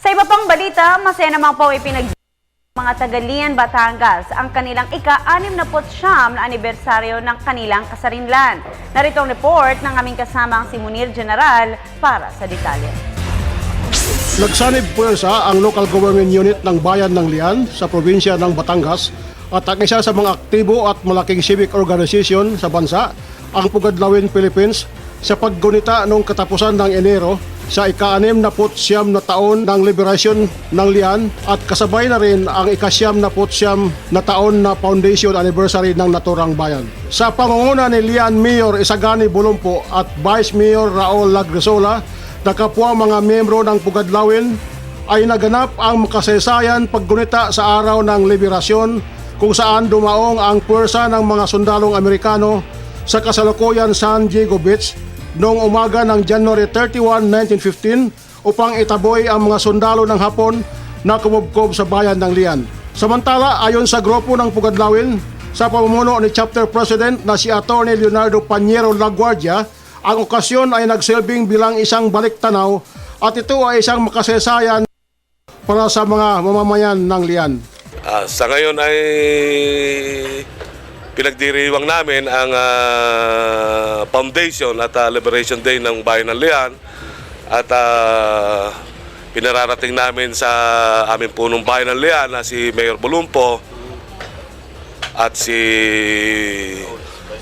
Sa iba pang balita, masaya naman po mga taga-Lian, Batangas ang kanilang ika-69 na anibersaryo ng kanilang kasarinlan. Narito ang report ng aming kasamang si Munir General para sa detalye. Nagsanib puwersa ang local government unit ng bayan ng Lian sa probinsya ng Batangas at ang isa sa mga aktibo at malaking civic organization sa bansa, ang Pugadlawin Philippines, sa paggunita noong katapusan ng Enero sa ika-69 na taon ng liberasyon ng Lian at kasabay na rin ang ika-69 na taon na foundation anniversary ng naturang bayan. Sa pangunguna ni Lian Mayor Isagani Bulumpo at Vice Mayor Raul Lagresola na kapwa mga miyembro ng Pugadlawin, ay naganap ang makasaysayan paggunita sa araw ng liberasyon kung saan dumaong ang puwersa ng mga sundalong Amerikano sa kasalukuyan San Diego Beach noong umaga ng January 31, 1915 upang itaboy ang mga sundalo ng Hapon na kumubkob sa bayan ng Lian. Samantala, ayon sa grupo ng Pugadlawin, sa pamumuno ni Chapter President na si Atty. Leonardo Pañero Laguardia, ang okasyon ay nagsilbing bilang isang baliktanaw at ito ay isang makasaysayan para sa mga mamamayan ng Lian. Sa ngayon ay pinagdiriwang namin ang foundation at Liberation Day ng Bayan ng Lian at pinararating namin sa aming punong bayan ng Lian na si Mayor Bulumpo at si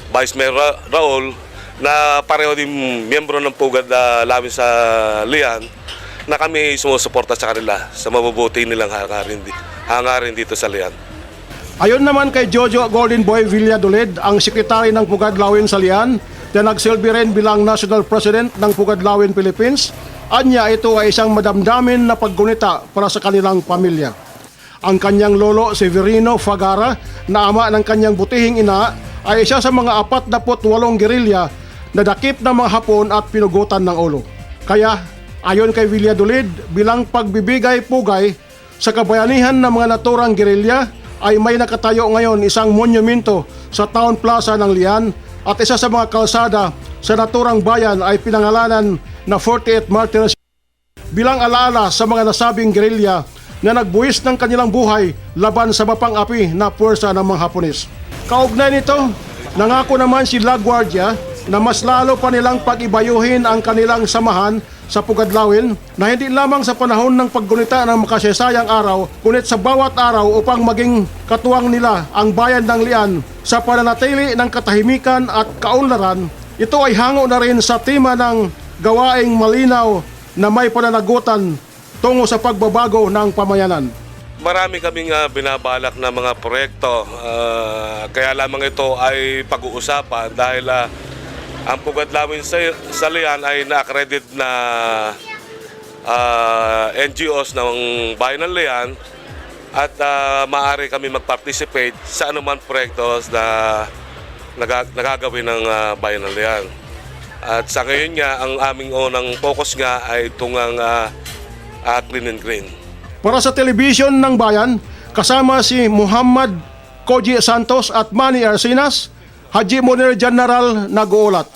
Vice Mayor Raul na pareho din miyembro ng Pugadlawin sa Lian na kami sumusuporta sa kanila sa mabubuti nilang hangarin dito sa Lian. Ayon naman kay Jojo Golden Boy Villadolid, ang sekretary ng Pugadlawin sa Lian na nagsilbi rin bilang National President ng Pugadlawin Philippines, anya ito ay isang madamdamin na paggunita para sa kanilang pamilya. Ang kanyang lolo Severino Fagara na ama ng kanyang butihing ina ay isa sa mga 48 gerilya na dakip ng mga Hapon at pinugutan ng ulo. Kaya ayon kay Villadolid, bilang pagbibigay-pugay sa kabayanihan ng mga naturang gerilya, ay may nakatayo ngayon isang monumento sa Town Plaza ng Lian at isa sa mga kalsada sa naturang bayan ay pinangalanan na 48 Martyrs bilang alaala sa mga nasabing gerilya na nagbuwis ng kanilang buhay laban sa mapang-api na puwersa ng mga Hapones. Kaugnay nito, nangako naman si Laguardia na mas lalo pa nilang pag-ibayuhin ang kanilang samahan sa Pugadlawin na hindi lamang sa panahon ng paggunita ng makasaysayang araw, kundi sa bawat araw upang maging katuwang nila ang bayan ng Lian sa pananatili ng katahimikan at kaunlaran. Ito ay hango na rin sa tema ng gawaing malinaw na may pananagutan tungo sa pagbabago ng pamayanan. Marami kaming binabalak na mga proyekto, kaya lamang ito ay pag-uusapan dahil ang Pugadlawin sa Lian ay na-accredit na NGOs ng Bayan ng Lian at maaari kami mag-participate sa anumang proyekto na nagagawin ng Bayan ng Lian. At sa ngayon nga, ang aming unang focus nga ay tungang clean and green. Para sa telebisyon ng bayan, kasama si Muhammad Koji Santos at Manny Arsinas, Haji Munir General nag-uulat.